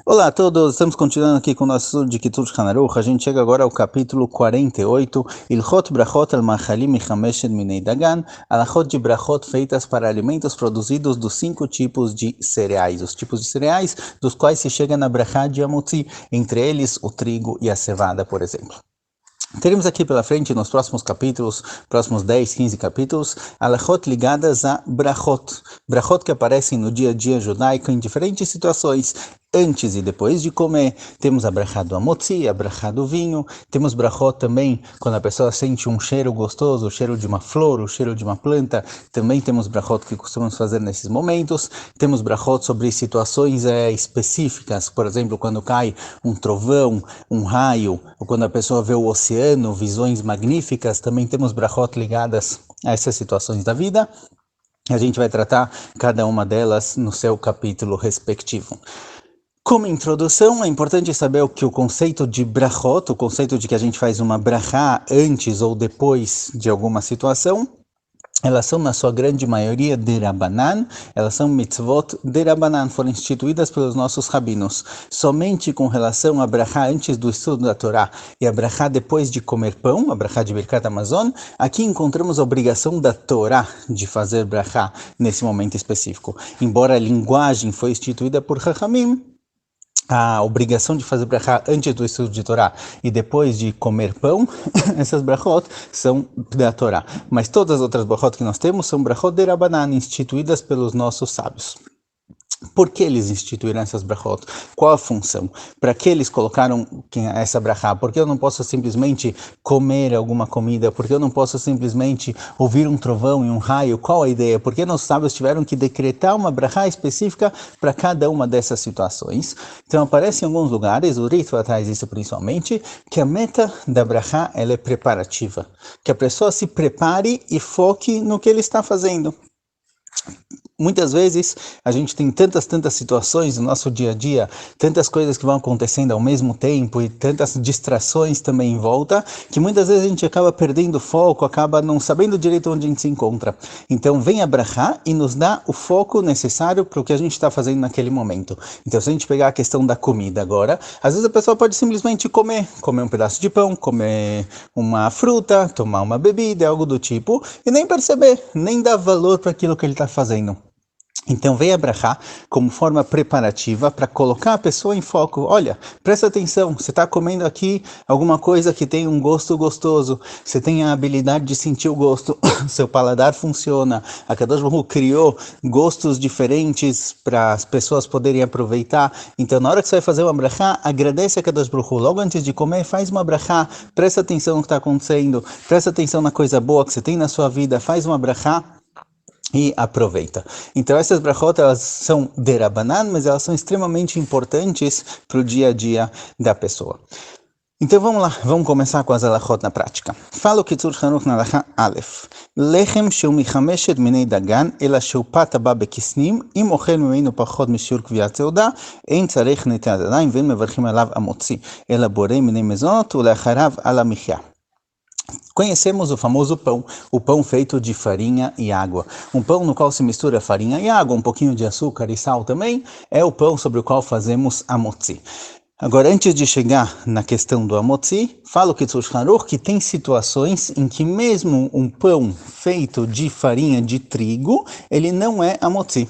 Olá a todos, estamos continuando aqui com o nosso estudo de Kitur Hanaruch. A gente chega agora ao capítulo 48, Ilchot Brachot al-Machalim Michameshed Minei Dagan, alachot de brachot feitas para alimentos produzidos dos 5 tipos de cereais. Os tipos de cereais dos quais se chega na brachá de Amotzi, entre eles o trigo e a cevada, por exemplo. Teremos aqui pela frente, nos próximos capítulos, próximos 10, 15 capítulos, alachot ligadas a brachot. Brachot que aparecem no dia a dia judaico em diferentes situações, antes e depois de comer. Temos a brachá do amotzi, a brachá do vinho. Temos brachot também quando a pessoa sente um cheiro gostoso, o cheiro de uma flor, o cheiro de uma planta. Também temos brachot que costumamos fazer nesses momentos. Temos brachot sobre situações específicas, por exemplo, quando cai um trovão, um raio, ou quando a pessoa vê o oceano, visões magníficas. Também temos brachot ligadas a essas situações da vida. A gente vai tratar cada uma delas no seu capítulo respectivo. Como introdução, é importante saber o conceito de brachot, o conceito de que a gente faz uma brachá antes ou depois de alguma situação. Elas são, na sua grande maioria, derabanan, elas são mitzvot derabanan, foram instituídas pelos nossos rabinos. Somente com relação à brachá antes do estudo da Torá e a brachá depois de comer pão, a brachá de Birkat Hamazon, aqui encontramos a obrigação da Torá de fazer brachá nesse momento específico. Embora a linguagem foi instituída por Chachamim, a obrigação de fazer brachá antes do estudo de Torá e depois de comer pão, essas brachot são da Torá. Mas todas as outras brachot que nós temos são brachot derabanan, instituídas pelos nossos sábios. Por que eles instituíram essas brachot? Qual a função? Para que eles colocaram essa brachá? Por que eu não posso simplesmente comer alguma comida? Por que eu não posso simplesmente ouvir um trovão e um raio? Qual a ideia? Por que nossos sábios tiveram que decretar uma brachá específica para cada uma dessas situações? Então aparece em alguns lugares, o Ritva traz isso principalmente, que a meta da brachá ela é preparativa. Que a pessoa se prepare e foque no que ele está fazendo. Muitas vezes a gente tem tantas situações no nosso dia a dia, tantas coisas que vão acontecendo ao mesmo tempo e tantas distrações também em volta, que muitas vezes a gente acaba perdendo foco, acaba não sabendo direito onde a gente se encontra. Então vem a brachá e nos dá o foco necessário para o que a gente está fazendo naquele momento. Então se a gente pegar a questão da comida agora, às vezes a pessoa pode simplesmente comer um pedaço de pão, comer uma fruta, tomar uma bebida, algo do tipo, e nem perceber, nem dar valor para aquilo que ele está fazendo. Então veio a brachá como forma preparativa para colocar a pessoa em foco. Olha, presta atenção, você está comendo aqui alguma coisa que tem um gosto gostoso, você tem a habilidade de sentir o gosto, seu paladar funciona, a Kadosh Baruch Hu criou gostos diferentes para as pessoas poderem aproveitar. Então na hora que você vai fazer uma brachá, agradece a Kadosh Baruch Hu. Logo antes de comer, faz uma brachá, presta atenção no que está acontecendo, presta atenção na coisa boa que você tem na sua vida, faz uma brachá e aproveita. Então essas brachot, elas são derabanan, mas elas são extremamente importantes para o dia a dia da pessoa. Então vamos lá, vamos começar com as alachot na prática. Fala o Kitzur Hanuch na alacha Aleph. Lechem sheu michameshed minei dagan, ela sheu pat haba bekisnim, im ochel ממנו פחות משיעור קביעת סעודה, אין צריך נטילת ידיים ואין מברכים עליו המוציא, אלא בורא מיני מזונות ולאחריו על המחיה. Conhecemos o famoso pão, o pão feito de farinha e água. Um pão no qual se mistura farinha e água, um pouquinho de açúcar e sal também, é o pão sobre o qual fazemos amotzi. Agora, antes de chegar na questão do amotzi, fala o Kitzur Hanuch que tem situações em que mesmo um pão feito de farinha de trigo, ele não é amotzi.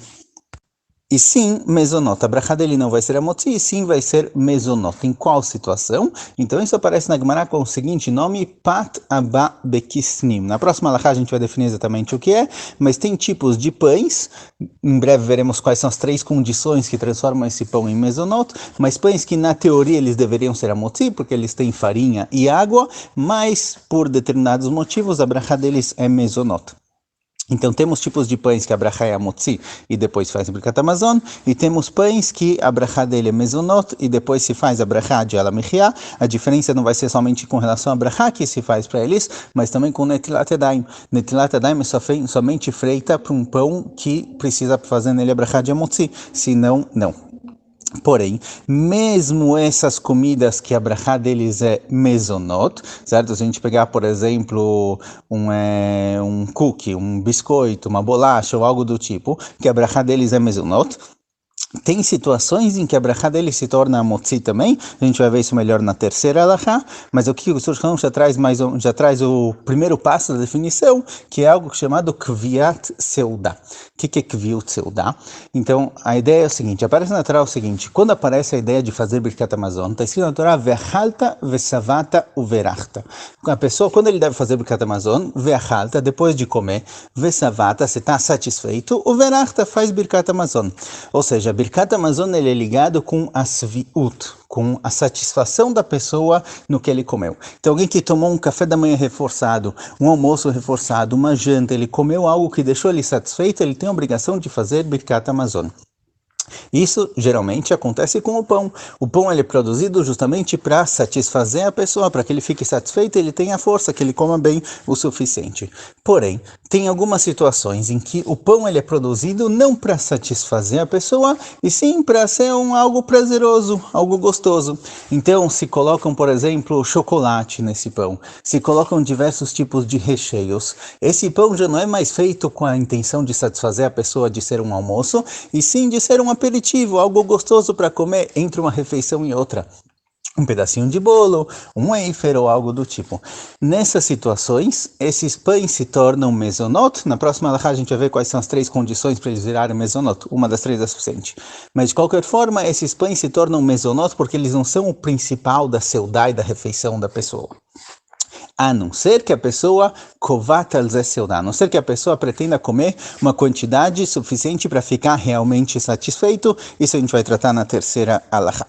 E sim, mezonot. A brachá dele não vai ser amotzi, e sim vai ser mezonot. Em qual situação? Então isso aparece na Gemara com o seguinte nome, pat haba bekisnim. Na próxima alachá a gente vai definir exatamente o que é, mas tem tipos de pães. Em breve veremos quais são as 3 condições que transformam esse pão em mezonot, mas pães que na teoria eles deveriam ser amotzi, porque eles têm farinha e água, mas por determinados motivos a brachá deles é mezonot. Então temos tipos de pães que a brachá é amotzi e depois faz Birkat Hamazon, e temos pães que a brachá dele é mezonot e depois se faz a brachá de alamechia. A diferença não vai ser somente com relação à brachá que se faz para eles, mas também com netilat yadayim. Netilat yadayim é somente feita para um pão que precisa fazer nele a brachá de amotzi, senão não. Porém, mesmo essas comidas que a brachá deles é mezonot, certo? Se a gente pegar, por exemplo, um cookie, um biscoito, uma bolacha ou algo do tipo, que a brachá deles é mezonot, Tem situações em que a brachá dele se torna motzi também, a gente vai ver isso melhor na terceira alahá, mas o que o Shulchan já traz o primeiro passo da definição, que é algo chamado kviat seudá. O que é kviat seudá? Então, a ideia é o seguinte, aparece na Torá o seguinte, quando aparece a ideia de fazer Birkat Hamazon, está escrito na Torá, ve'achalta ve'savata uverachta. A pessoa, quando ele deve fazer Birkat Hamazon, ve'achalta, depois de comer, ve'savata, você está satisfeito, uverachta, faz Birkat Hamazon. Ou seja, Birkat Hamazon ele é ligado com a sviut, com a satisfação da pessoa no que ele comeu. Então, alguém que tomou um café da manhã reforçado, um almoço reforçado, uma janta, ele comeu algo que deixou ele satisfeito, ele tem a obrigação de fazer Birkat Hamazon. Isso geralmente acontece com o pão. O pão ele é produzido justamente para satisfazer a pessoa, para que ele fique satisfeito e ele tenha força, que ele coma bem o suficiente. Porém, tem algumas situações em que o pão ele é produzido não para satisfazer a pessoa, e sim para ser algo prazeroso, algo gostoso. Então, se colocam, por exemplo, chocolate nesse pão, se colocam diversos tipos de recheios. Esse pão já não é mais feito com a intenção de satisfazer a pessoa de ser um almoço, e sim de ser um aperitivo, algo gostoso para comer entre uma refeição e outra. Um pedacinho de bolo, um wafer ou algo do tipo. Nessas situações, esses pães se tornam mezonot. Na próxima alahá a gente vai ver quais são as 3 condições para eles virarem mezonot. Uma das 3 é suficiente. Mas de qualquer forma, esses pães se tornam mezonot porque eles não são o principal da seudá e da refeição da pessoa. A não ser que a pessoa a não ser que a pessoa pretenda comer uma quantidade suficiente para ficar realmente satisfeito. Isso a gente vai tratar na terceira alahá.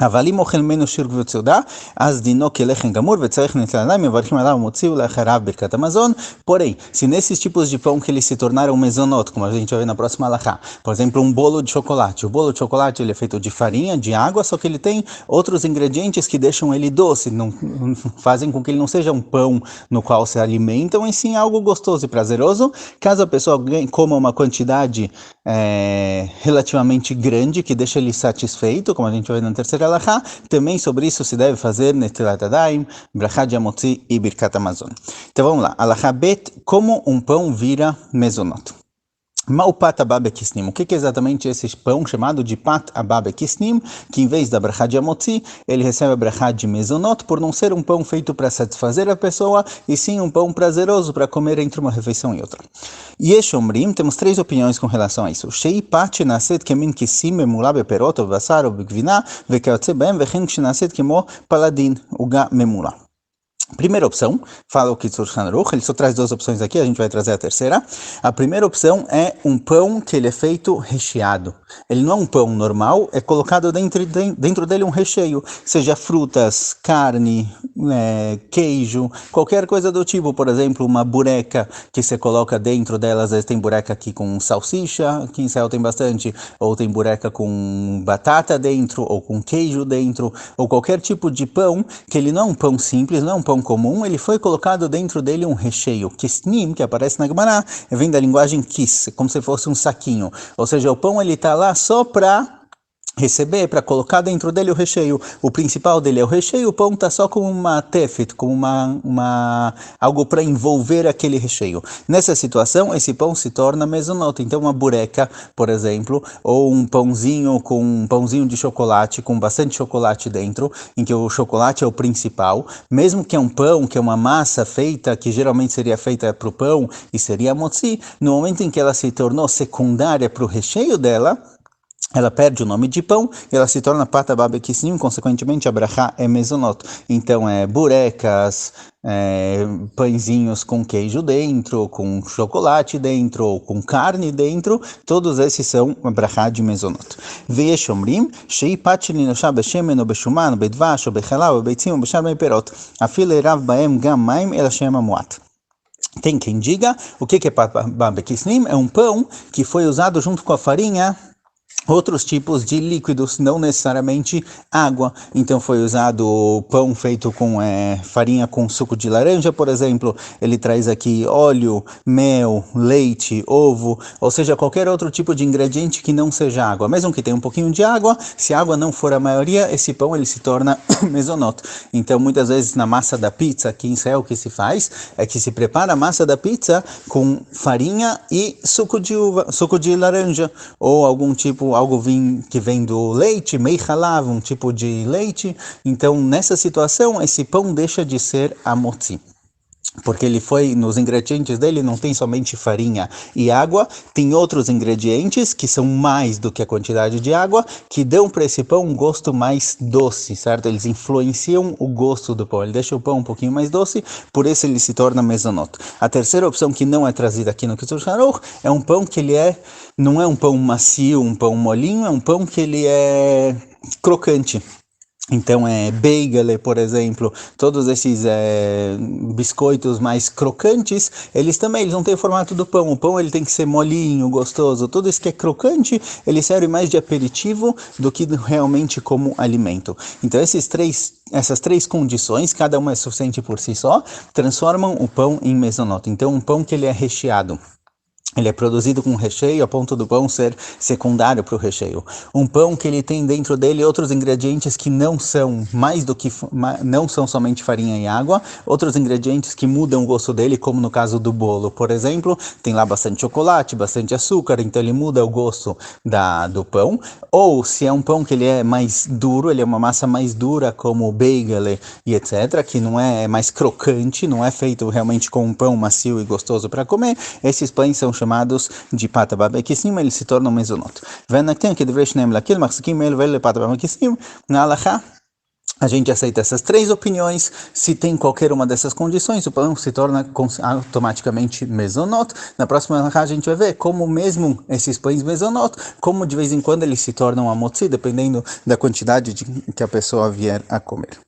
אבל אם אוכל ממנו שיר גבוהות סעודה, אז דינו כלחם גמור וצריך נטילתם, מברכים עליו ומוציאו לאחריו ברכת המזון. Porém, se nesses tipos de pão que eles se tornaram mezonot, como a gente vai ver na próxima alahá, por exemplo, um bolo de chocolate. O bolo de chocolate ele é feito de farinha, de água, só que ele tem outros ingredientes que deixam ele doce, não fazem com que ele não seja um pão no qual se alimentam, e sim algo gostoso e prazeroso. Caso a pessoa coma uma quantidade relativamente grande, que deixa ele satisfeito, como a gente vai ver na terceira alahá, também sobre isso se deve fazer netilat yadayim, brachá de hamotzi e birkat hamazon. Então vamos lá, alahá bet, como um pão vira mezonot. Ma'u pat haba bekisnim. O que é exatamente esse pão chamado de pat haba bekisnim, que em vez da brachá de hamotzi, ele recebe a brachá de mezonot, por não ser um pão feito para satisfazer a pessoa, e sim um pão prazeroso para comer entre uma refeição e outra. Yesh omrim, temos 3 opiniões com relação a isso. Shei pat shenaset kemin kisim memula beperot ou basar ou begvina, vekayotze bem, vechen shenaset kemo paladin, uga memula. Primeira opção, fala o Kitzur Shulchan Aruch, ele só traz 2 opções aqui, a gente vai trazer a terceira. A primeira opção é um pão que ele é feito recheado. Ele não é um pão normal, é colocado dentro dele um recheio, seja frutas, carne, queijo, qualquer coisa do tipo. Por exemplo, uma bureca que você coloca dentro dela, às vezes tem bureca aqui com salsicha, aqui em Israel tem bastante, ou tem bureca com batata dentro, ou com queijo dentro, ou qualquer tipo de pão, que ele não é um pão simples, não é um pão comum, ele foi colocado dentro dele um recheio. Kisnim, que aparece na Gemara, vem da linguagem kis, como se fosse um saquinho. Ou seja, o pão ele está lá só para receber, para colocar dentro dele o recheio. O principal dele é o recheio, o pão está só como uma tefet, como algo para envolver aquele recheio. Nessa situação, esse pão se torna mezonot. Então, uma bureca, por exemplo, ou um pãozinho de chocolate, com bastante chocolate dentro, em que o chocolate é o principal, mesmo que é um pão, que é uma massa feita, que geralmente seria feita para o pão e seria motzi, no momento em que ela se tornou secundária para o recheio dela, ela perde o nome de pão e ela se torna pat haba bekisnim, consequentemente a brachá é mezonot. Então, burecas, pãezinhos com queijo dentro, com chocolate dentro, ou com carne dentro, todos esses são a brachá de mezonot. Ve'yesh omrim, shei pat sheninosha beshemen ou beshuman, ou bedvash, ou bechalav, ou beitzim, ou bechar perot, afil erav baem gam maim el Hashem amuat. Tem quem diga, o que é pat haba bekisnim? É um pão que foi usado junto com a farinha, outros tipos de líquidos, não necessariamente água. Então foi usado pão feito com farinha com suco de laranja, por exemplo. Ele traz aqui óleo, mel, leite, ovo, ou seja, qualquer outro tipo de ingrediente que não seja água. Mesmo que tenha um pouquinho de água, se a água não for a maioria, esse pão ele se torna mezonot. Então muitas vezes na massa da pizza, aqui em Israel o que se faz é que se prepara a massa da pizza com farinha e suco de laranja, ou algum tipo tipo algo que vem do leite, mei halav, um tipo de leite. Então, nessa situação, esse pão deixa de ser hamotzi. Porque ele foi, nos ingredientes dele não tem somente farinha e água, tem outros ingredientes que são mais do que a quantidade de água, que dão para esse pão um gosto mais doce, certo? Eles influenciam o gosto do pão, ele deixa o pão um pouquinho mais doce, por isso ele se torna mezonot. A terceira opção que não é trazida aqui no Shulchan Aruch é um pão que não é um pão macio, um pão molinho, é um pão que ele é crocante. Então, bagel, por exemplo, todos esses biscoitos mais crocantes, eles não têm o formato do pão. O pão ele tem que ser molinho, gostoso. Tudo isso que é crocante, ele serve mais de aperitivo do que realmente como alimento. Então, essas três condições, cada uma é suficiente por si só, transformam o pão em mezonot. Então, um pão que ele é recheado. Ele é produzido com recheio a ponto do pão ser secundário para o recheio. Um pão que ele tem dentro dele outros ingredientes que não são não são somente farinha e água, outros ingredientes que mudam o gosto dele, como no caso do bolo, por exemplo, tem lá bastante chocolate, bastante açúcar, então ele muda o gosto do pão. Ou se é um pão que ele é mais duro, ele é uma massa mais dura, como o bagel e etc., que não é mais crocante, não é feito realmente com um pão macio e gostoso para comer, esses pães são chamados de pata babekissim, eles se tornam mezonot. Venakten que devresh nem lakil machzikim el vel pata babekissim na halakha. A gente aceita essas três opiniões. Se tem qualquer uma dessas condições, o pão se torna automaticamente mezonot. Na próxima halakha a gente vai ver como mesmo esses pães mezonot, como de vez em quando eles se tornam hamotzi, dependendo da quantidade que a pessoa vier a comer.